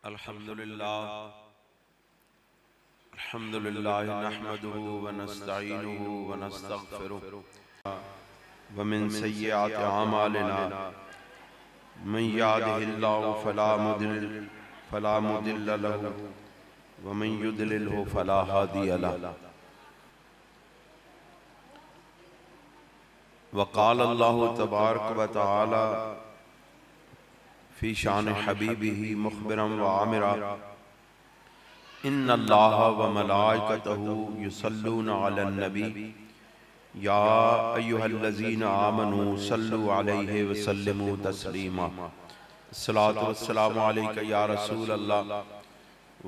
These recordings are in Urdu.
الحمدللہ نحمده ونستعینه ونستغفره ومن سیئات اعمالنا من یهده اللہ فلا مضل له ومن یضلله فلا ہادی له وقال اللہ تبارک وتعالی فی شان حبیبہ مخبرا وعامرا ان اللہ وملائکتہ یصلون علی النبی یا ایہا الذین آمنوا صلوا علیہ وسلموا تسلیما الصلاۃ والسلام علیک یا رسول اللہ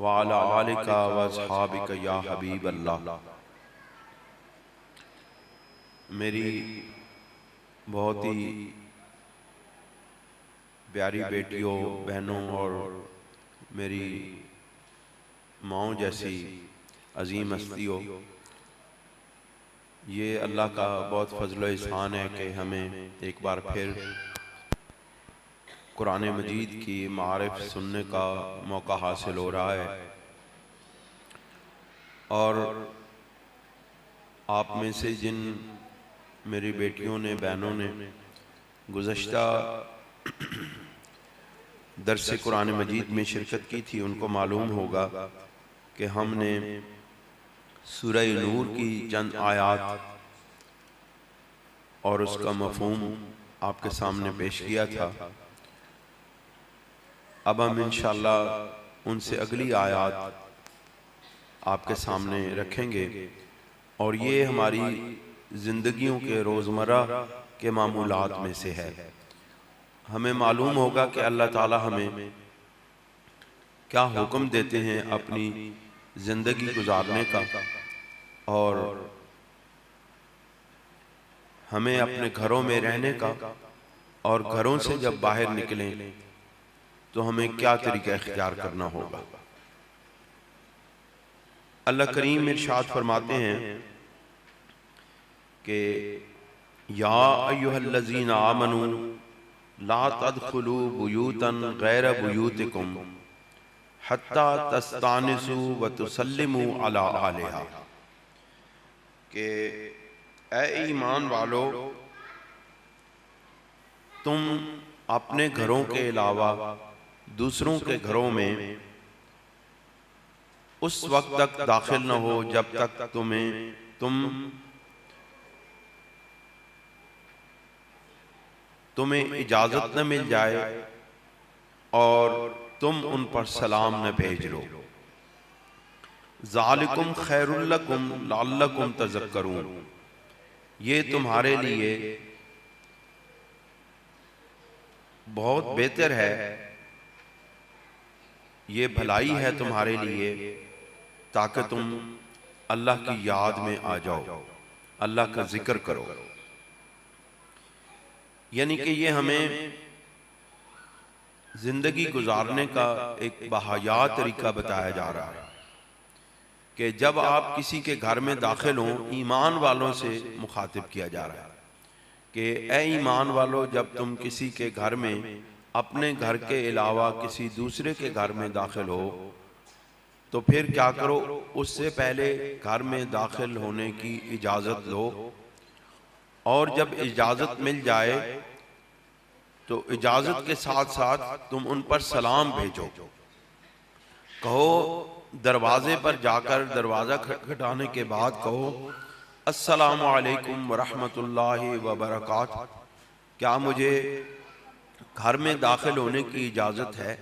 وعلی آلک واصحابک یا حبیب اللہ۔ میری بہت ہی پیاری بیٹیوں، بہنوں اور میری ماؤں جیسی عظیم ہستیوں، یہ اللہ کا بہت فضل و احسان ہے کہ ہمیں ایک بار پھر قرآن مجید کی معارف سننے کا موقع حاصل ہو رہا ہے، اور آپ میں سے جن میری بیٹیوں نے، بہنوں نے گزشتہ درس قرآن مجید میں شرکت کی تھی، ان کو معلوم ہوگا کہ ہم نے سورہ نور کی چند آیات اور اس کا مفہوم آپ کے سامنے پیش کیا تھا۔ اب ہم انشاءاللہ ان سے اگلی آیات آپ کے سامنے رکھیں گے، اور یہ ہماری زندگیوں کے روزمرہ کے معمولات میں سے ہے۔ ہمیں معلوم ہوگا کہ اللہ تعالی ہمیں کیا حکم دیتے ہیں اپنی زندگی گزارنے کا، اور ہمیں اپنے گھروں میں رہنے کا، اور گھروں سے جب باہر نکلیں تو ہمیں کیا طریقہ اختیار کرنا ہوگا۔ اللہ کریم ارشاد فرماتے ہیں کہ یا ایھا الذین آمنوا لا تدخلوا بیوتا غیر بیوتکم حتی تستانسوا وتسلموا علی اہلہا، کہ اے ایمان والو، تم اپنے گھروں کے علاوہ دوسروں کے گھروں میں اس وقت تک داخل نہ ہو جب تک تمہیں اجازت نہ مل جائے اور تم ان پر سلام نہ بھیج لو۔ ذالکم خیر لکم لعلکم تذکرون، یہ تمہارے لیے بہت بہتر ہے، یہ بھلائی ہے تمہارے لیے تاکہ تم اللہ کی یاد میں آ جاؤ، اللہ کا ذکر کرو۔ یعنی کہ یہ ہمیں زندگی گزارنے کا ایک باحیا طریقہ بتایا جا رہا ہے کہ جب آپ کسی کے گھر میں داخل ہوں، ایمان والوں سے مخاطب کیا جا رہا ہے کہ اے ایمان والو، جب تم کسی کے گھر میں اپنے گھر کے علاوہ کسی دوسرے کے گھر میں داخل ہو تو پھر کیا کرو، اس سے پہلے گھر میں داخل ہونے کی اجازت لو، اور جب اجازت مل جائے تو اجازت کے ساتھ ساتھ تم ان پر سلام بھیجو۔ کہو، دروازے پر جا کر دروازہ کھٹکھٹانے کے بعد کہو السلام علیکم ورحمۃ اللہ وبرکاتہ، کیا مجھے گھر میں داخل ہونے کی اجازت ہے؟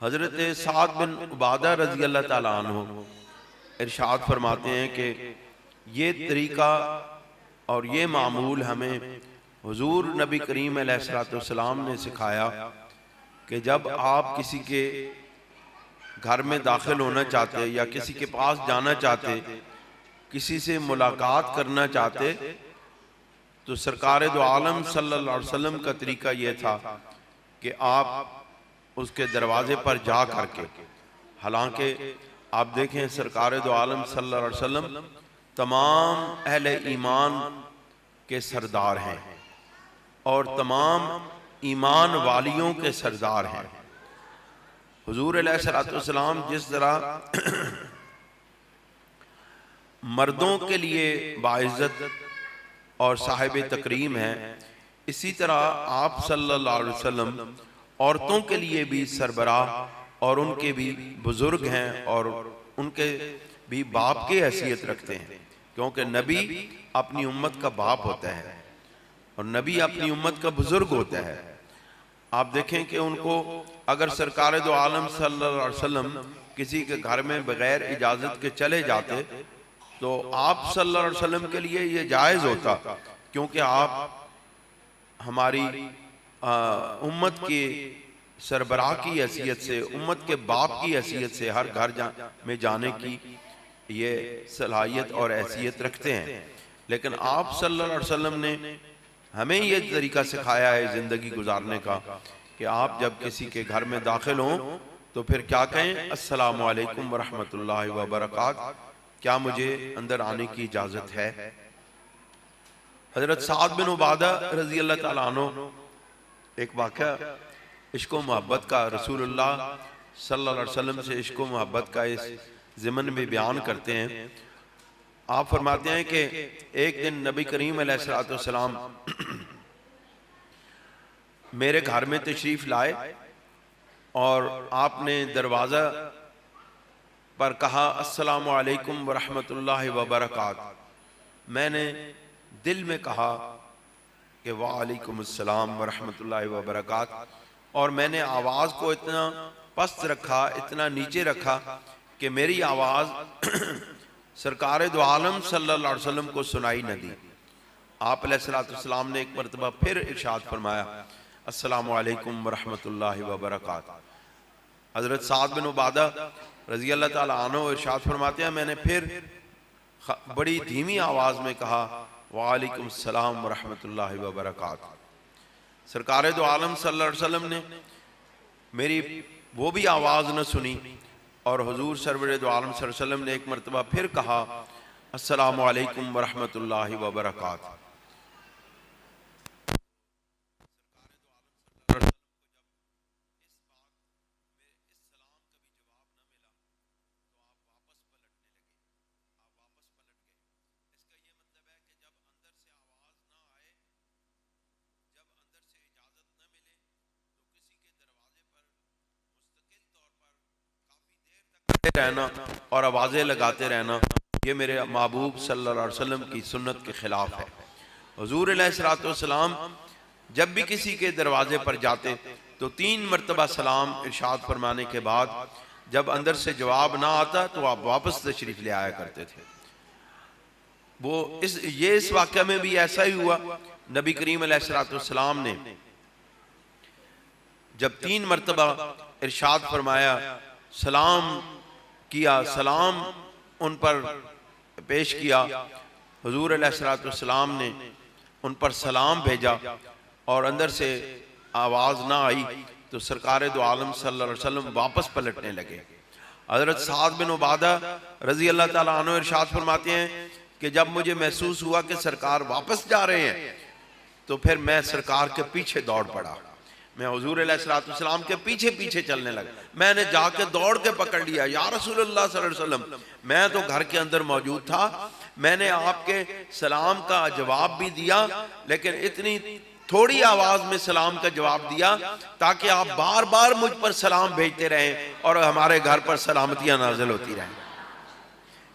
حضرت سعد بن عبادہ رضی اللہ تعالیٰ عنہ ارشاد فرماتے ہیں کہ یہ طریقہ اور یہ معمول ہمیں حضور نبی کریم علیہ السلام نے سکھایا کہ جب آپ کسی کے گھر میں داخل ہونا چاہتے یا کسی کے پاس جانا چاہتے، کسی سے ملاقات کرنا چاہتے، تو سرکار دو عالم صلی اللہ علیہ وسلم کا طریقہ یہ تھا کہ آپ اس کے دروازے پر جا کر کے، حالانکہ آپ دیکھیں سرکار دو عالم صلی اللہ علیہ وسلم تمام اہل ایمان کے سردار ہیں، اور تمام ایمان والیوں کے سردار ہیں۔ حضور علیہ الصلوۃ والسلام جس طرح مردوں کے لیے باعزت اور صاحب تکریم ہیں، اسی طرح آپ صلی اللہ علیہ وسلم عورتوں کے لیے بھی سربراہ اور ان کے بھی بزرگ ہیں اور ان کے بھی باپ کی حیثیت رکھتے ہیں، کیونکہ نبی اپنی امت کا باپ ہوتا ہے اور نبی اپنی امت کا بزرگ ہوتا ہے۔ آپ دیکھیں کہ ان کو اگر سرکار دو عالم صلی اللہ علیہ وسلم کسی کے گھر میں بغیر اجازت کے چلے جاتے تو آپ صلی اللہ علیہ وسلم کے لیے یہ جائز ہوتا، کیونکہ آپ ہماری امت کی سربراہ کی حیثیت سے، امت کے باپ کی حیثیت سے ہر گھر میں جانے کی یہ صلاحیت اور حیثیت رکھتے ہیں۔ لیکن آپ صلی اللہ علیہ وسلم نے ہمیں یہ طریقہ سکھایا ہے زندگی گزارنے کا کہ آپ جب کسی کے گھر میں داخل ہوں تو پھر کیا کہیں؟ السلام علیکم ورحمۃ اللہ وبرکاتہ، کیا مجھے اندر آنے کی اجازت ہے؟ حضرت سعد بن عبادہ رضی اللہ تعالیٰ عنہ ایک واقعہ عشق و محبت کا، رسول اللہ صلی اللہ علیہ وسلم سے عشق و محبت کا اس ضمن میں بیان کرتے ہیں۔ آپ فرماتے ہیں کہ ایک دن نبی کریم علیہ السلام میرے گھر میں تشریف لائے اور آپ نے دروازہ پر کہا السلام علیکم ورحمۃ اللہ وبرکاتہ۔ میں نے دل میں کہا کہ وعلیکم السلام ورحمۃ اللہ وبرکاتہ، اور میں نے آواز کو اتنا پست رکھا، اتنا نیچے رکھا کہ میری آواز سرکار دو عالم صلی اللہ علیہ وسلم کو سنائی نہ دی۔ آپ علیہ السلام نے ایک مرتبہ پھر ارشاد فرمایا السلام علیکم ورحمۃ اللہ وبرکاتہ۔ حضرت سعد بن عبادہ رضی اللہ تعالیٰ عنہ ارشاد فرماتے ہیں میں نے پھر بڑی دھیمی آواز میں کہا وعلیکم السلام ورحمۃ اللہ وبرکاتہ۔ سرکار دو عالم صلی اللہ علیہ وسلم نے میری وہ بھی آواز نہ سنی، اور حضور سرور دو عالم صلی اللہ علیہ وسلم نے ایک مرتبہ پھر کہا السلام علیکم ورحمۃ اللہ وبرکاتہ۔ رہنا اور آوازیں لگاتے رہنا یہ میرے محبوب صلی اللہ علیہ وسلم کی سنت کے خلاف ہے۔ حضور علیہ السلام جب بھی کسی کے دروازے پر جاتے تو 3 مرتبہ سلام ارشاد فرمانے کے بعد جب اندر سے جواب نہ آتا تو آپ واپس تشریف لے آیا کرتے تھے۔ اس واقعہ میں بھی ایسا ہی ہوا۔ نبی کریم علیہ السلام نے جب 3 مرتبہ ارشاد فرمایا، سلام کیا، سلام ان پر پیش کیا، حضور علیہ السلام نے ان پر سلام بھیجا اور اندر سے آواز نہ آئی تو سرکار دو عالم صلی اللہ علیہ وسلم واپس پلٹنے لگے۔ حضرت سعد بن عبادہ رضی اللہ تعالیٰ عنہ ارشاد فرماتے ہیں کہ جب مجھے محسوس ہوا کہ سرکار واپس جا رہے ہیں تو پھر میں سرکار کے پیچھے دوڑ پڑا، میں حضور علیہ السلام کے پیچھے پیچھے چلنے لگا۔ میں نے جا کے دوڑ کے پکڑ لیا، یا رسول اللہ صلی اللہ علیہ وسلم، میں تو گھر کے اندر موجود تھا، میں نے آپ کے سلام کا جواب بھی دیا، لیکن اتنی تھوڑی آواز میں سلام کا جواب دیا تاکہ آپ بار بار مجھ پر سلام بھیجتے رہیں اور ہمارے گھر پر سلامتیاں نازل ہوتی رہیں۔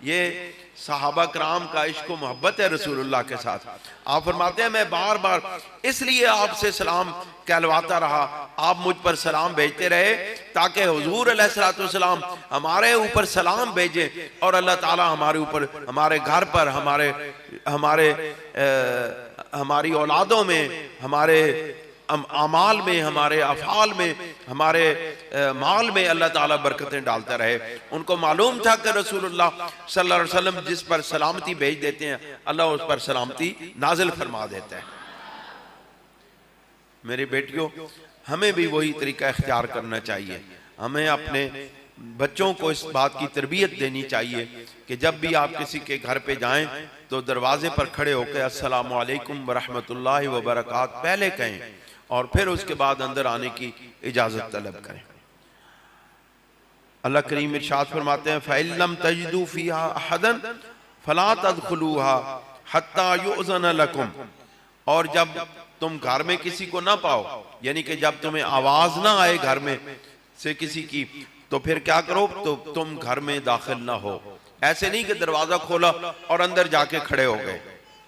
یہ صحابہ کرام کا عشق و محبت ہے رسول اللہ کے ساتھ۔ آپ فرماتے ہیں میں بار بار اس لیے آپ سے سلام کہلواتا رہا، آپ مجھ پر سلام بھیجتے رہے تاکہ حضور علیہ السلام ہمارے اوپر سلام بھیجیں اور اللہ تعالیٰ ہمارے اوپر، ہمارے گھر پر، ہماری اولادوں میں، ہمارے اعمال میں، ہمارے افعال میں، ہمارے مال میں اللہ تعالیٰ برکتیں ڈالتا رہے۔ ان کو معلوم تھا کہ رسول اللہ صلی اللہ علیہ وسلم جس پر سلامتی بھیج دیتے ہیں اللہ اس پر سلامتی نازل فرما دیتا ہے۔ میرے بیٹیوں، ہمیں بھی وہی طریقہ اختیار کرنا چاہیے۔ ہمیں اپنے بچوں کو اس بات کی تربیت دینی چاہیے کہ جب بھی آپ کسی کے گھر پہ جائیں تو دروازے پر کھڑے ہو کے السلام علیکم ورحمۃ اللہ وبرکاتہ پہلے کہیں، اور پھر اس کے بعد اندر آنے کی اجازت طلب کریں۔ اللہ کریم ارشاد فرماتے ہیں فَإِن لَمْ تَجِدُوا فِيهَا أَحَدًا فَلَا تَدْخُلُوهَا حَتَّى يُؤْذَنَ لَكُمْ، اور جب تم گھر میں کسی کو نہ پاؤ، یعنی کہ جب تمہیں آواز نہ آئے گھر میں سے کسی کی، تو پھر کیا کرو، تو تم گھر میں داخل نہ ہو۔ ایسے نہیں کہ دروازہ کھولا اور اندر جا کے کھڑے ہو گئے۔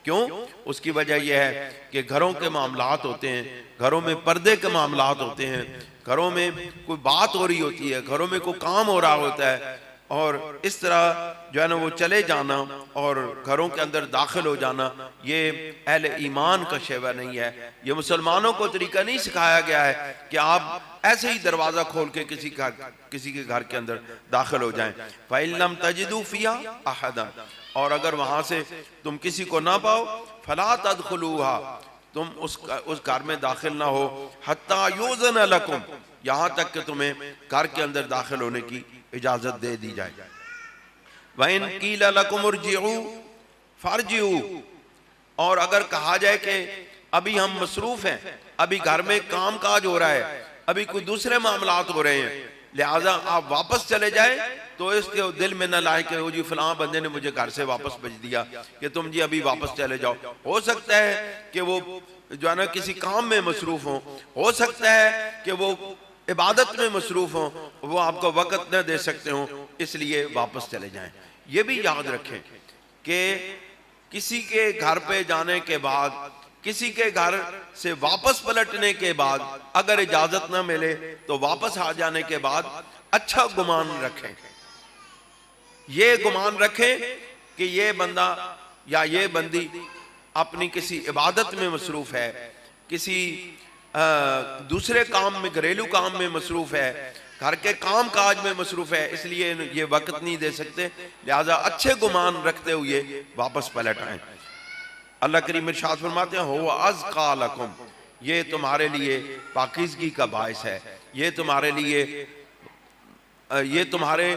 کیوں؟ اس کی وجہ یہ ہے کہ گھروں کے معاملات ہوتے ہیں، گھروں میں پردے کے معاملات ہوتے ہیں، گھروں میں کوئی بات ہو رہی ہوتی ہے، گھروں میں کوئی کام ہو رہا ہوتا ہے، اور اس طرح جو ہے نا وہ چلے جانا اور گھروں کے اندر داخل ہو جانا، یہ اہل ایمان کا شیوہ نہیں ہے۔ یہ مسلمانوں کو طریقہ نہیں سکھایا گیا ہے کہ آپ ایسے ہی دروازہ کھول کے کسی کے گھر کے اندر داخل ہو جائیں۔ فَإِن لَمْ تَجِدُوا فِيهَا أَحَدًا، اور اگر وہاں سے تم کسی کو نہ پاؤ، فَلَا تَدْخُلُوهَا، تم اس گھر میں داخل نہ ہو، حَتَّى يُؤْذَنَ لَكُمْ، یہاں تک کہ تمہیں گھر کے اندر داخل ہونے کی اجازت دے دی جائے۔ وَإِن قِيلَ لَكُمُ ارْجِعُوا فَارْجِعُوا، اور اگر کہا جائے کہ ابھی ہم مصروف ہیں، ابھی گھر میں کام کاج ہو رہا ہے، ابھی کوئی دوسرے معاملات ہو رہے ہیں، لہٰذا آپ واپس چلے جائیں، تو اس کے دل میں نہ لائے کہ وہ جی فلاں بندے نے مجھے گھر سے واپس بھیج دیا کہ تم جی ابھی واپس چلے جاؤ۔ ہو سکتا ہے کہ وہ جو ہے نا کسی کام میں مصروف ہوں، ہو سکتا ہے کہ وہ عبادت میں مصروف ہوں، وہ آپ کو وقت نہ دے سکتے ہوں، اس لیے واپس چلے جائیں۔ یہ بھی یاد رکھیں کہ کسی کے گھر پہ جانے کے بعد، کسی کے گھر سے واپس پلٹنے کے بعد اگر اجازت نہ ملے تو واپس آ جانے کے بعد اچھا گمان رکھیں، یہ گمان رکھیں کہ یہ بندہ یا یہ بندی اپنی کسی عبادت میں مصروف ہے، کسی دوسرے کام میں، گھریلو کام میں مصروف ہے، گھر کے کام کاج میں مصروف ہے، اس لیے یہ وقت نہیں دے سکتے، لہذا اچھے گمان رکھتے ہوئے واپس پلٹ آئیں۔ اللہ کریم ارشاد فرماتے ہیں هو ازکیٰ لکم، یہ تمہارے لیے پاکیزگی کا باعث ہے، یہ تمہارے لیے، یہ تمہارے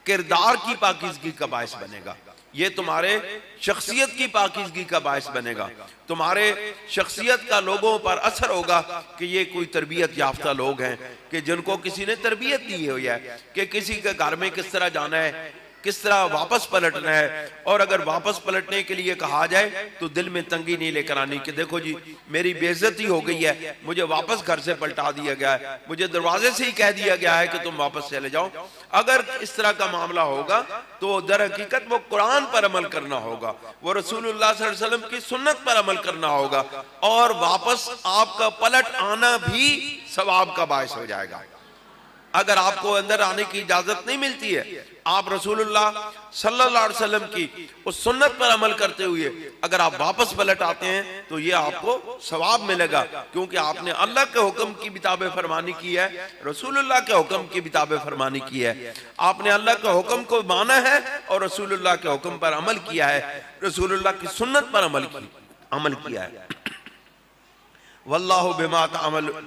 کردار کی پاکیزگی کا باعث بنے گا، یہ تمہارے شخصیت کی پاکیزگی کا باعث بنے گا، تمہارے شخصیت کا لوگوں پر اثر ہوگا کہ یہ کوئی تربیت یافتہ لوگ ہیں، کہ جن کو کسی نے تربیت دی ہوئی ہے کہ کسی کے گھر میں کس طرح جانا ہے، کس طرح واپس پلٹنا ہے، اور اگر واپس پلٹنے کے لیے کہا جائے تو دل میں تنگی نہیں لے کر آنی کہ دیکھو جی میری بے عزتی ہو گئی ہے، مجھے واپس گھر سے پلٹا دیا گیا ہے، مجھے دروازے سے ہی کہہ دیا گیا ہے کہ تم واپس چلے جاؤ۔ اگر اس طرح کا معاملہ ہوگا تو در حقیقت وہ قرآن پر عمل کرنا ہوگا، وہ رسول اللہ صلی اللہ علیہ وسلم کی سنت پر عمل کرنا ہوگا، اور واپس آپ کا پلٹ آنا بھی ثواب کا باعث ہو جائے گا۔ اگر آپ کو اندر آنے کی اجازت نہیں ملتی ہے، آپ رسول اللہ صلی اللہ علیہ وسلم کی اس سنت پر عمل کرتے ہوئے اگر آپ واپس پلٹ آتے ہیں تو یہ آپ کو ثواب ملے گا، کیونکہ آپ نے اللہ کے حکم کی بتاب فرمانی کی ہے، رسول اللہ کے حکم کی بتاب فرمانی کی ہے، آپ نے اللہ کے حکم کو مانا ہے اور رسول اللہ کے حکم پر عمل کیا ہے، رسول اللہ کی سنت پر عمل کیا ہے۔ واللہ بما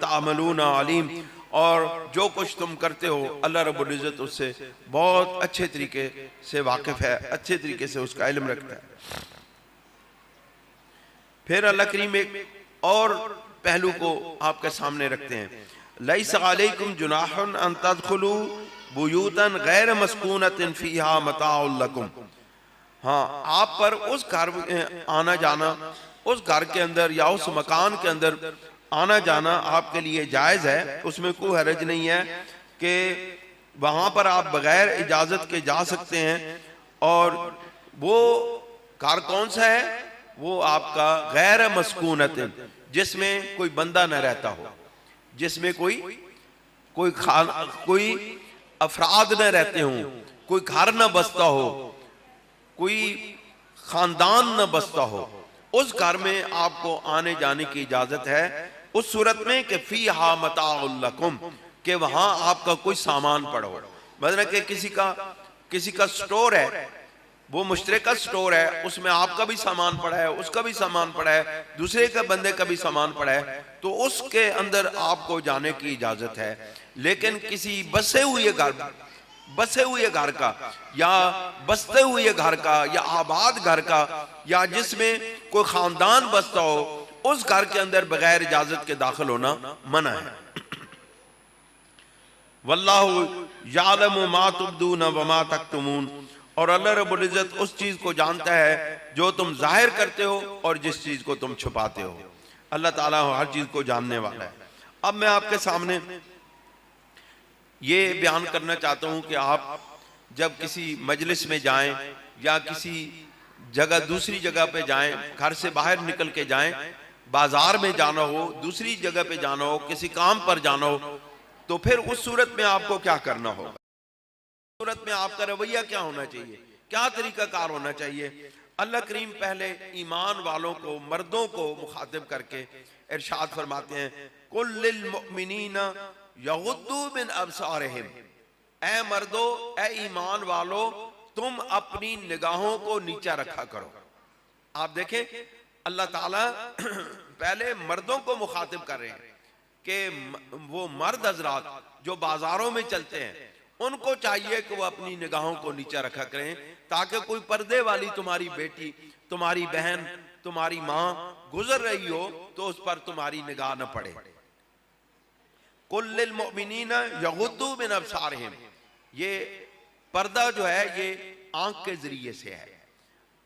تعملون علیم، اور جو کچھ تم کرتے ہو اللہ رب العزت اس سے بہت اچھے طریقے سے واقف ہے، اچھے طریقے سے اس کا علم رکھتا ہے۔ پھر اللہ کریم ایک اور پہلو کو آپ کے سامنے رکھتے ہیں، لیس علیکم جناح ان تدخلوا بیوتا غیر مسکونۃ فیہا متاع لکم، ہاں آپ پر اس گھر آنا جانا، اس گھر کے اندر یا اس مکان کے اندر آنا جانا آپ کے لیے جائز ہے، اس میں کوئی حرج نہیں ہے کہ وہاں پر آپ بغیر اجازت کے جا سکتے ہیں، اور وہ گھر کون سا ہے؟ وہ آپ کا غیر مسکونت، جس میں کوئی بندہ نہ رہتا ہو، جس میں کوئی افراد نہ رہتے ہوں، کوئی گھر نہ بستا ہو، کوئی خاندان نہ بستا ہو، اس گھر میں آپ کو آنے جانے کی اجازت ہے، اس صورت میں کہ فیہا متاع لکم، کہ وہاں آپ کا کوئی سامان پڑا ہو، مطلب کہ کسی کا سٹور ہے، وہ مشترکہ سٹور ہے، اس میں آپ کا بھی سامان پڑا ہے، اس کا بھی سامان پڑا ہے، دوسرے کا بندے کا بھی سامان پڑا ہے، تو اس کے اندر آپ کو جانے کی اجازت ہے۔ لیکن کسی بسے ہوئے گھر کا یا بستے ہوئے گھر کا یا آباد گھر کا یا جس میں کوئی خاندان بستا ہو، اس گھر کے اندر بغیر اجازت کے داخل ہونا منع ہے۔ واللہ یعلم ما تبدون وما تکتمون، اور اللہ رب العزت اس چیز کو جانتا ہے جو تم ظاہر کرتے ہو اور جس چیز کو تم چھپاتے ہو۔ اللہ تعالیٰ ہر چیز کو جاننے والا ہے۔ اب میں آپ کے سامنے یہ بیان کرنا چاہتا ہوں کہ آپ جب کسی مجلس میں جائیں یا کسی جگہ دوسری جگہ پہ جائیں، گھر سے باہر نکل کے جائیں، بازار میں جانا ہو، دوسری جگہ پہ جانا ہو، کسی کام پر جانا ہو، تو پھر اس صورت میں آپ کو کیا کرنا ہوگا؟ اس صورت میں آپ کا رویہ کیا ہونا چاہیے؟ کیا طریقہ کار ہونا چاہیے؟ اللہ کریم پہلے ایمان والوں کو، مردوں کو مخاطب کر کے ارشاد فرماتے ہیں قُلْ لِلْمُؤْمِنِينَ يَغُضُّوا مِنْ أَبْصَارِهِمْ، اے مردو، اے ایمان والو، تم اپنی نگاہوں کو نیچا رکھا کرو۔ آپ دیکھیں اللہ تعالیٰ پہلے مردوں کو مخاطب کر رہے ہیں کہ وہ مرد حضرات جو بازاروں میں چلتے ہیں ان کو چاہیے کہ وہ اپنی نگاہوں کو نیچا رکھا کریں، تاکہ کوئی پردے والی تمہاری بیٹی، تمہاری بہن، تمہاری ماں گزر رہی ہو تو اس پر تمہاری نگاہ نہ پڑے۔ قُلْ لِلْمُؤْمِنِينَ يَغُضُّوا مِنْ أَبْصَارِهِمْ، یہ پردہ جو ہے یہ آنکھ کے ذریعے سے ہے،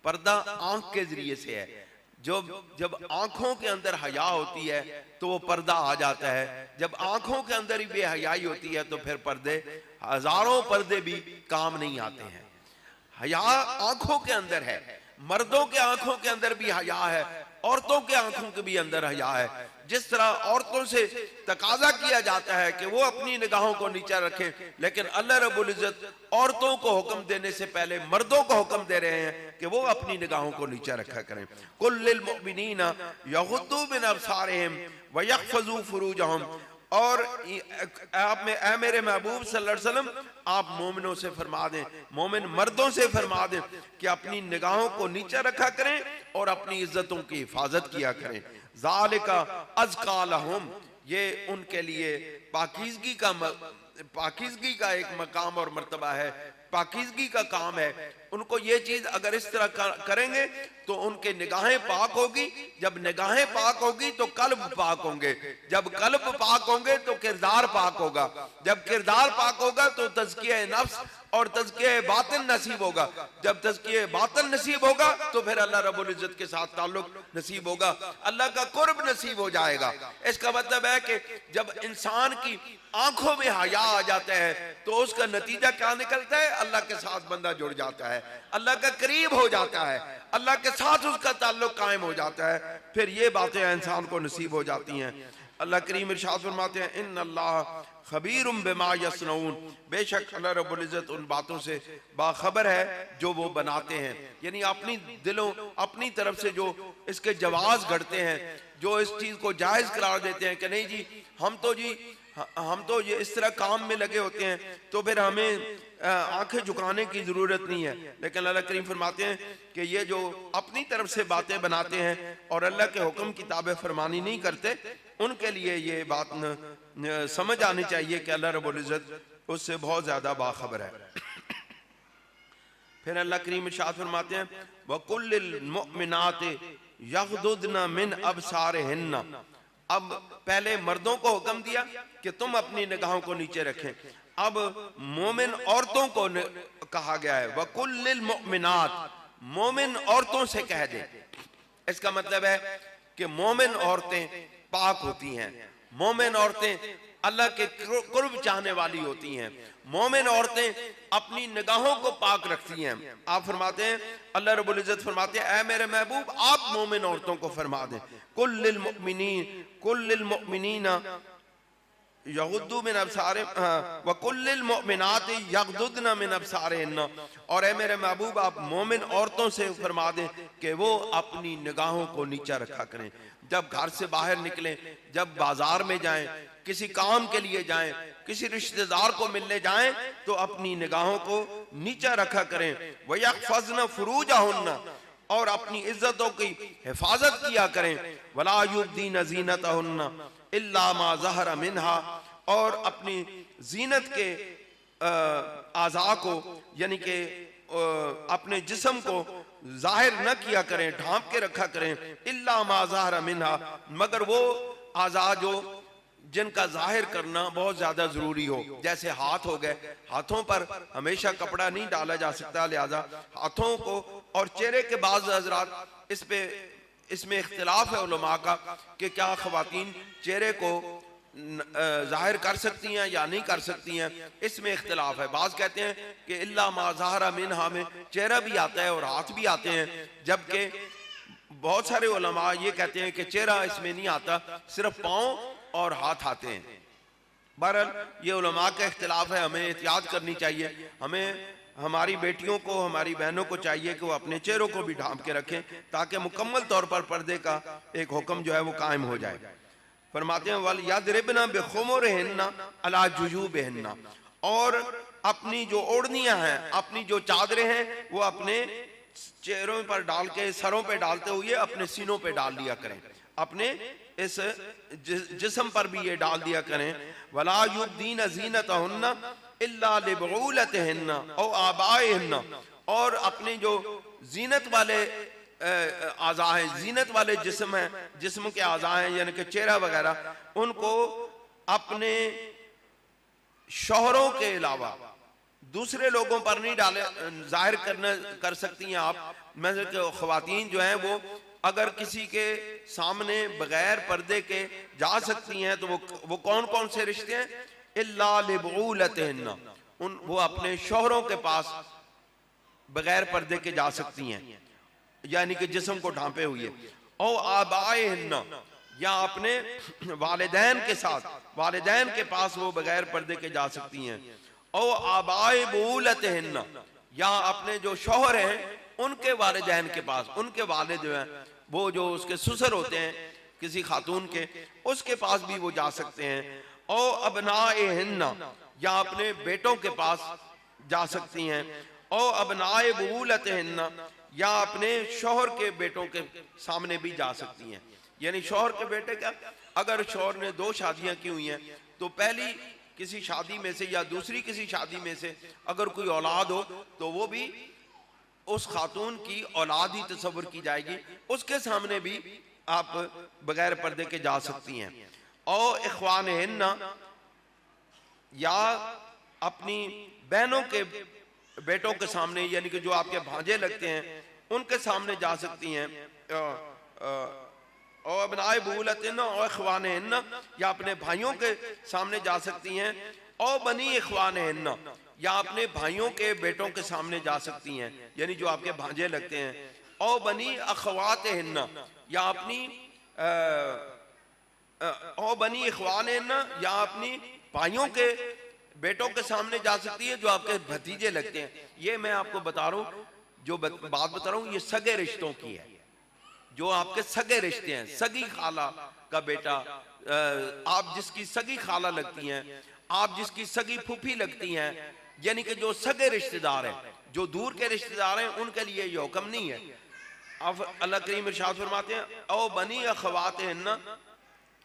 پردہ آنکھ کے ذریعے سے ہے۔ جب آنکھوں کے اندر حیا ہوتی ہے تو وہ پردہ آ جاتا ہے، جب آنکھوں کے اندر ہی بے حیائی ہوتی ہے تو پھر پردے، ہزاروں پردے بھی کام نہیں آتے ہیں۔ حیا آنکھوں کے اندر ہے، مردوں کے آنکھوں کے اندر بھی حیا ہے، عورتوں کے آنکھوں کے بھی اندر حیا ہے۔ جس طرح عورتوں سے تقاضا کیا جاتا ہے کہ وہ اپنی نگاہوں کو نیچا رکھیں، لیکن اللہ رب العزت عورتوں کو حکم دینے سے پہلے مردوں کو حکم دے رہے ہیں کہ وہ اپنی نگاہوں کو نیچا رکھا کریں۔ قُلْ لِلْمُؤْمِنِينَ يَغُضُّوا مِنْ أَبْصَارِهِمْ وَيَحْفَظُوا فُرُوجَهُمْ، اور اے میرے محبوب صلی اللہ علیہ وسلم، آپ مومنوں سے فرما دیں، مومن مردوں سے فرما دیں کہ اپنی نگاہوں کو نیچا رکھا کریں اور اپنی عزتوں کی حفاظت کیا کریں۔ ذَلِكَ أَزْكَىٰ لَهُمْ، یہ ان کے لیے پاکیزگی کا ایک مقام اور مرتبہ ہے، پاکیزگی کا کام ہے۔ ان کو یہ چیز اگر اس طرح کریں گے تو ان کے نگاہیں پاک ہوگی، جب نگاہیں پاک ہوگی تو قلب پاک ہوں گے، جب قلب پاک ہوں گے تو کردار پاک ہوگا، جب کردار پاک ہوگا تو تزکیہ نفس اور تزکیہ باطن نصیب ہوگا، جب تزکیہ باطن نصیب ہوگا تو پھر اللہ رب العزت کے ساتھ تعلق نصیب ہوگا، اللہ کا قرب نصیب ہو جائے گا۔ اس کا مطلب ہے کہ جب انسان کی آنکھوں میں حیا آ جاتا ہے تو اس کا نتیجہ کیا نکلتا ہے؟ اللہ کے ساتھ بندہ جڑ جاتا ہے، اللہ کا قریب ہو جاتا ہے، اللہ کے ساتھ اس کا تعلق قائم ہو جاتا ہے، پھر یہ باتیں انسان کو نصیب ہو جاتی ہیں۔ اللہ کریم ارشاد فرماتے ہیں ان اللہ خبیر بما یصنعون، بے شک اللہ رب العزت ان باتوں سے باخبر ہے جو وہ بناتے ہیں، یعنی اپنی دلوں، اپنی طرف سے جو اس کے جواز گھڑتے ہیں، جو اس چیز کو جائز قرار دیتے ہیں کہ نہیں جی ہم تو یہ اس طرح کام میں لگے ہوتے ہیں تو پھر ہمیں آنکھیں جھکانے کی ضرورت نہیں ہے، لیکن اللہ کریم فرماتے ہیں کہ یہ جو اپنی طرف سے باتیں بناتے ہیں اور اللہ کے حکم کی تابع فرمانی نہیں کرتے، ان کے لیے یہ بات سمجھ آنی چاہیے کہ اللہ رب العزت اس سے بہت زیادہ باخبر ہے۔ پھر اللہ کریم ارشاد فرماتے ہیں وَقُلِّ الْمُؤْمِنَاتِ يَغْضُضْنَ مِنْ أَبْصَارِهِنَّ، اب پہلے مردوں کو حکم دیا کہ تم اپنی نگاہوں کو نیچے رکھیں، اب مومن عورتوں کو کہا گیا ہے وَقُلِّ الْمُؤْمِنَاتِ، مومن عورتوں سے کہہ دے۔ اس کا مطلب ہے کہ مومن عورتیں پاک ہوتی ہیں، مومن عورتیں اللہ کے قرب چاہنے والی ہوتی ہیں، مومن عورتیں اپنی نگاہوں کو پاک رکھتی ہیں۔ آپ فرماتے ہیں، اللہ رب العزت فرماتے ہیں اے میرے محبوب آپ مومن عورتوں کو فرما دیں قُلْ لِلْمُؤْمِنِينَ یغضوا من ابصارہم وَقُلِّ الْمُؤْمِنَاتِ یغضضن من ابصارہن، اور اے میرے محبوب آپ مومن عورتوں سے فرما دیں کہ وہ اپنی نگاہوں کو نیچا رکھا کریں، جب گھر سے باہر نکلیں، جب بازار میں جائیں، کسی کام کے لیے جائیں، کسی رشتہ دار کو ملنے جائیں تو اپنی نگاہوں کو نیچا رکھا کریں۔ وَيَحْفَظْنَ فُرُوجَهُنَّ، اور اپنی عزتوں کی حفاظت کیا کریں۔ وَلَا يُبْدِينَ زِينَتَهُنَّ إِلَّا مَا ظَهَرَ مِنْهَا، اور اپنی زینت کے اعضاء کو، یعنی کہ اپنے جسم کو ظاہر نہ کیا کریں، ڈھانپ کے رکھا کریں، الا ما ظہر منہا، مگر وہ اعضاء جو جن کا ظاہر کرنا بہت زیادہ ضروری ہو، جیسے ہاتھ ہو گئے، ہاتھوں پر ہمیشہ کپڑا نہیں ڈالا جا سکتا، لہذا ہاتھوں کو، اور چہرے کے بعض حضرات اس میں اختلاف ہے علماء کا کہ کیا خواتین چہرے کو ظاہر کر سکتی ہیں یا نہیں کر سکتی ہیں، اس میں اختلاف ہے۔ بعض کہتے ہیں کہ الا ما ظہر منہا میں چہرہ بھی آتا ہے اور ہاتھ بھی آتے ہیں، جبکہ بہت سارے علماء یہ کہتے ہیں کہ چہرہ اس میں نہیں آتا، صرف پاؤں اور ہاتھ آتے ہیں۔ بہرحال یہ علماء کا اختلاف ہے، ہمیں احتیاط کرنی چاہیے، ہمیں ہماری بیٹیوں کو، ہماری بہنوں کو چاہیے کہ وہ اپنے چہروں کو بھی ڈھانپ کے رکھیں تاکہ مکمل طور پر پردے کا ایک حکم جو ہے وہ قائم ہو جائے۔ فرماتے ہیں وَلْيَضْرِبْنَ بِخُمُرِهِنَّ عَلَى جُيُوبِهِنَّ، اور اپنی جو اوڑھنیاں ہیں، اپنی جو چادریں ہیں، وہ اپنے چہروں پر ڈال کے، سروں پہ ڈالتے ہوئے اپنے سینوں پہ ڈال دیا کریں، اپنے اس جسم پر بھی یہ ڈال دیا کریں۔ وَلَا يُبْدِينَ زِينَتَهُنَّ إِلَّا لِبُعُولَتِهِنَّ أَوْ آبَائِهِنَّ، اور اپنی جو زینت والے اعضاء ہیں، زینت والے جسم ہیں، جسم کے اعضاء ہیں، یعنی کہ چہرہ وغیرہ، ان کو اپنے شوہروں کے علاوہ دوسرے لوگوں پر نہیں ظاہر کر سکتی ہیں آپ۔ مثلا کہ خواتین جو ہیں وہ اگر کسی کے سامنے بغیر پردے کے جا سکتی ہیں تو وہ کون کون سے رشتے ہیں؟ الا لبعولتہن، وہ اپنے شوہروں کے پاس بغیر پردے کے جا سکتی ہیں، یعنی کہ جسم کو ڈھانپے ہوئے، او آبائہن، یا اپنے والدین کے ساتھ، والدین کے پاس وہ بغیر پردے کے جا سکتی ہیں، او آبائی بولتہن، یا اپنے جو شوہر ہیں ان کے والدین کے پاس، ان کے والد جو ہیں وہ جو اس کے سسر ہوتے ہیں کسی خاتون کے، اس کے پاس بھی وہ جا سکتے ہیں، او ابنائہن، یا اپنے بیٹوں کے پاس جا سکتی ہیں، او ابنائے بولتہن، یا اپنے شوہر کے بیٹوں کے سامنے بھی جا سکتی ہیں۔ یعنی شوہر کے بیٹے کا، اگر شوہر نے 2 شادیاں کی ہوئی ہیں تو پہلی کسی شادی میں سے یا دوسری کسی شادی میں سے اگر کوئی اولاد ہو تو وہ بھی اس خاتون کی اولاد ہی تصور کی جائے گی، اس کے سامنے بھی آپ بغیر پردے کے جا سکتی ہیں۔ او اخوانہن، یا اپنی بہنوں کے بیٹوں کے سامنے، یعنی کہ جو آپ کے بھانجے لگتے ہیں ان کے سامنے جا سکتی ہیں، او ابنائے بولتہن او اخوانہن، یا اپنے بھائیوں کے سامنے جا سکتی ہیں، او بنی اخوانہن، یا اپنے بھائیوں کے بیٹوں کے سامنے جا سکتی ہیں، یعنی جو آپ کے بھانجے لگتے ہیں، او بنی اخواتہن، یا اپنی او بنی اخوانہن، یا اپنی بھائیوں کے بیٹوں کے سامنے جا سکتی ہے جو آپ کے بھتیجے لگتے ہیں۔ یہ میں آپ کو بتا رہا ہوں، جو بات بتا رہا ہوں یہ سگے رشتوں کی ہے، جو آپ کے سگے رشتے ہیں، سگی خالہ کا بیٹا، آپ جس کی سگی خالہ لگتی ہیں، آپ جس کی سگی پھوپھی لگتی ہیں، یعنی کہ جو سگے رشتہ دار ہیں، جو دور کے رشتہ دار ہیں، ان کے لیے یہ حکم نہیں ہے۔ اب اللہ کریم ارشاد فرماتے ہیں او بنی اخواتہن،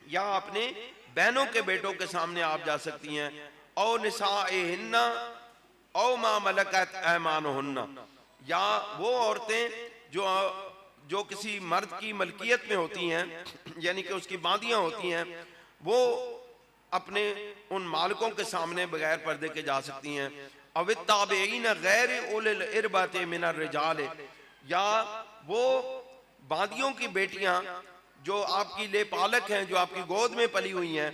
یا اپنے بہنوں کے بیٹوں کے سامنے آپ جا سکتی ہیں، او نسائہن او ما ملکت ایمانہن، یا وہ عورتیں جو کسی مرد کی ملکیت میں ہوتی ہیں، یعنی کہ اس کی باندیاں ہوتی ہیں، وہ اپنے ان مالکوں کے سامنے بغیر پردے کے جا سکتی ہیں۔ او التابعین غیر اولی الاربۃ من الرجال، یا وہ باندیوں کی بیٹیاں جو آپ کی لے پالک ہیں، جو آپ کی گود میں پلی ہوئی ہیں،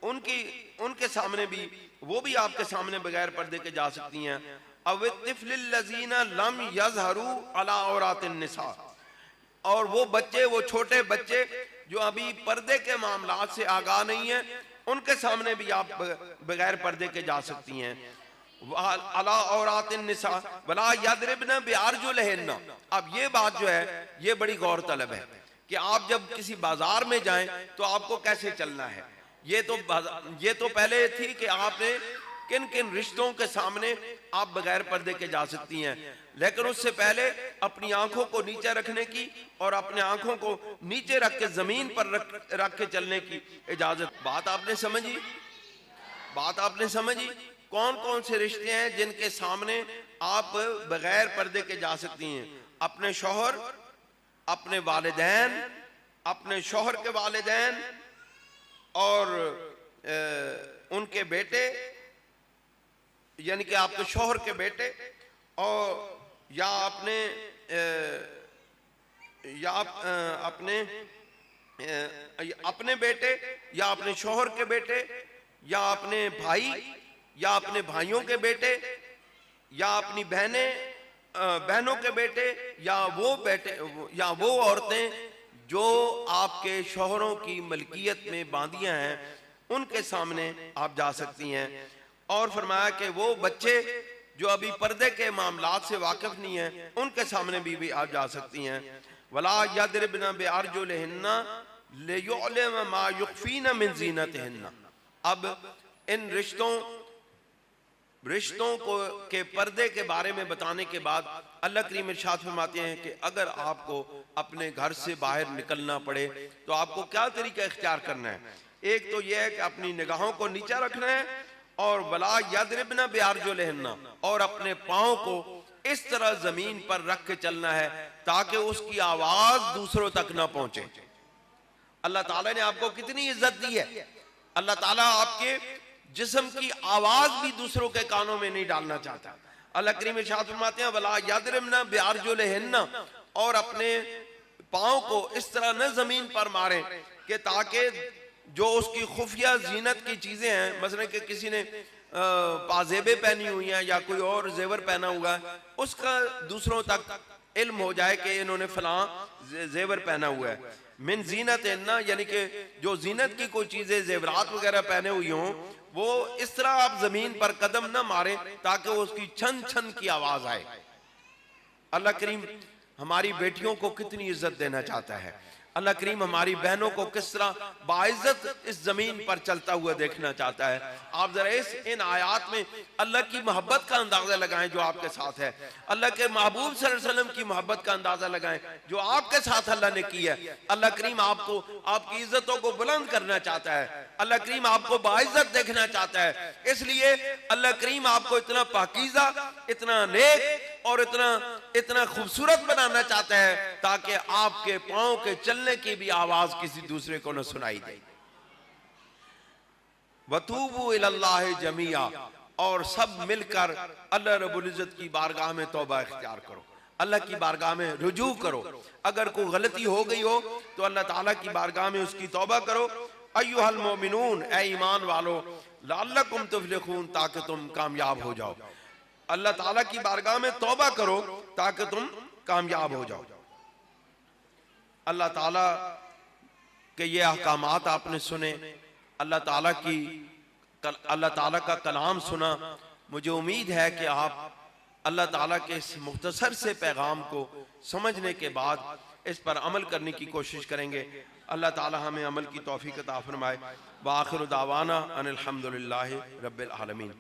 ان کے سامنے بھی، وہ بھی آپ کے سامنے بغیر پردے کے جا سکتی ہیں۔ او الطفل الذین لم یظہروا علی عورات النساء، اور وہ بچے، وہ چھوٹے بچے جو ابھی پردے کے معاملات سے آگاہ نہیں ہیں، ان کے سامنے بھی آپ بغیر پردے کے جا سکتی ہیں۔ علی عورات النساء ولا یضربن بارجلہن، اب یہ بات جو ہے یہ بڑی غور طلب ہے کہ آپ جب کسی بازار میں جائیں تو آپ کو کیسے چلنا ہے۔ یہ تو پہلے تھی کہ آپ نے کن کن رشتوں کے سامنے آپ بغیر پردے کے جا سکتی ہیں، لیکن اس سے پہلے اپنی آنکھوں کو نیچے رکھنے کی اور اپنے آنکھوں کو نیچے رکھ کے زمین پر رکھ کے چلنے کی اجازت۔ بات آپ نے سمجھی؟ بات آپ نے سمجھی؟ کون کون سے رشتے ہیں جن کے سامنے آپ بغیر پردے کے جا سکتی ہیں؟ اپنے شوہر، اپنے والدین، اپنے شوہر کے والدین اور ان کے بیٹے، یعنی کہ آپ کے شوہر کے بیٹے، اور یا اپنے بیٹے، یا اپنے شوہر کے بیٹے، یا اپنے بھائی، یا اپنے بھائیوں کے بیٹے، یا اپنی بہنوں کے بیٹے، یا وہ عورتیں جو آپ کے شوہروں کی ملکیت میں باندیاں ہیں، ان کے سامنے آپ جا سکتی ہیں۔ اور فرمایا کہ وہ بچے جو ابھی پردے کے معاملات سے واقف نہیں ہیں، ان کے سامنے بھی آپ جا سکتی ہیں۔ وَلَا يَضْرِبْنَ بِأَرْجُلِهِنَّ لِيُعْلَمَ مَا يُخْفِينَ مِنْ زِينَتِهِنَّ۔ اب ان رشتوں کے پردے کے بارے میں بتانے کے بعد اللہ کریم ارشاد فرماتے ہیں کہ اگر آپ کو اپنے گھر سے باہر نکلنا پڑے تو آپ کو کیا طریقہ اختیار کرنا ہے؟ ایک تو یہ ہے کہ اپنی نگاہوں کو نیچا رکھنا ہے، اور وَلَا يَضْرِبْنَ بِأَرْجُلِهِنَّ، اور اپنے پاؤں کو اس طرح زمین پر رکھ کے چلنا ہے تاکہ اس کی آواز دوسروں تک نہ پہنچے۔ اللہ تعالیٰ نے آپ کو کتنی عزت دی ہے، اللہ تعالیٰ آپ کے جسم کی آواز بھی دوسروں کے کانوں میں نہیں ڈالنا چاہتا۔ اللہ کریم ارشاد فرماتے ہیں وَلَا يَضْرِبْنَ بِأَرْجُلِهِنَّ، اور اپنے پاؤں کو اس طرح نہ زمین پر ماریں کہ تاکہ جو اس کی خفیہ زینت کی چیزیں ہیں، مثلا کہ کسی نے پازیبیں پہنی ہوئی ہیں یا کوئی اور زیور پہنا ہوا ہے، اس کا دوسروں تک علم ہو جائے کہ انہوں نے فلاں زیور پہنا ہوا ہے۔ من زینت اننا، یعنی کہ جو زینت کی کوئی چیزیں زیورات وغیرہ پہنے ہوئی ہوں، وہ اس طرح آپ زمین پر قدم نہ ماریں تاکہ اس کی چھن چھن کی آواز آئے۔ اللہ کریم ہماری بیٹیوں کو کتنی عزت دینا چاہتا ہے، اللہ کریم ہماری بہنوں کو کس طرح باعزت اس زمین پر چلتا ہوا دیکھنا چاہتا ہے۔ آپ ذرا ان آیات میں اللہ کی محبت کا اندازہ لگائیں جو آپ کے ساتھ ہے، اللہ کے محبوب صلی اللہ علیہ وسلم کی محبت کا اندازہ لگائیں جو آپ کے ساتھ اللہ نے کی ہے۔ اللہ کریم آپ کو، آپ کی عزتوں کو بلند کرنا چاہتا ہے، اللہ کریم آپ کو باعزت دیکھنا چاہتا ہے، اس لیے اللہ کریم آپ کو اتنا پاکیزہ، اتنا نیک اور اتنا خوبصورت بنانا چاہتا ہے تاکہ آپ کے پاؤں کے چلنے کی بھی آواز کسی دوسرے کو نہ سنائی دے۔ وَتُوبُوا إِلَى اللَّهِ جَمِيعًا، اور سب مل کر اللہ رب العزت کی بارگاہ میں توبہ اختیار کرو، اللہ کی بارگاہ میں رجوع کرو۔ اگر کوئی غلطی ہو گئی ہو تو اللہ تعالیٰ کی بارگاہ میں اس کی توبہ کرو۔ ایھا المؤمنون، اے ایمان والو، لعلکم تفلحون، تاکہ تم کامیاب ہو جاؤ۔ اللہ تعالیٰ کی بارگاہ میں توبہ کرو تاکہ تم کامیاب ہو جاؤ۔ اللہ تعالیٰ کے یہ احکامات آپ نے سنے، اللہ تعالیٰ کا کلام سنا، مجھے امید ہے کہ آپ اللہ تعالیٰ کے اس مختصر سے پیغام کو سمجھنے کے بعد اس پر عمل کرنے کی کوشش کریں گے۔ اللہ تعالیٰ ہمیں عمل کی توفیق عطا فرمائے۔ وآخر دعوانا ان الحمدللہ رب العالمین۔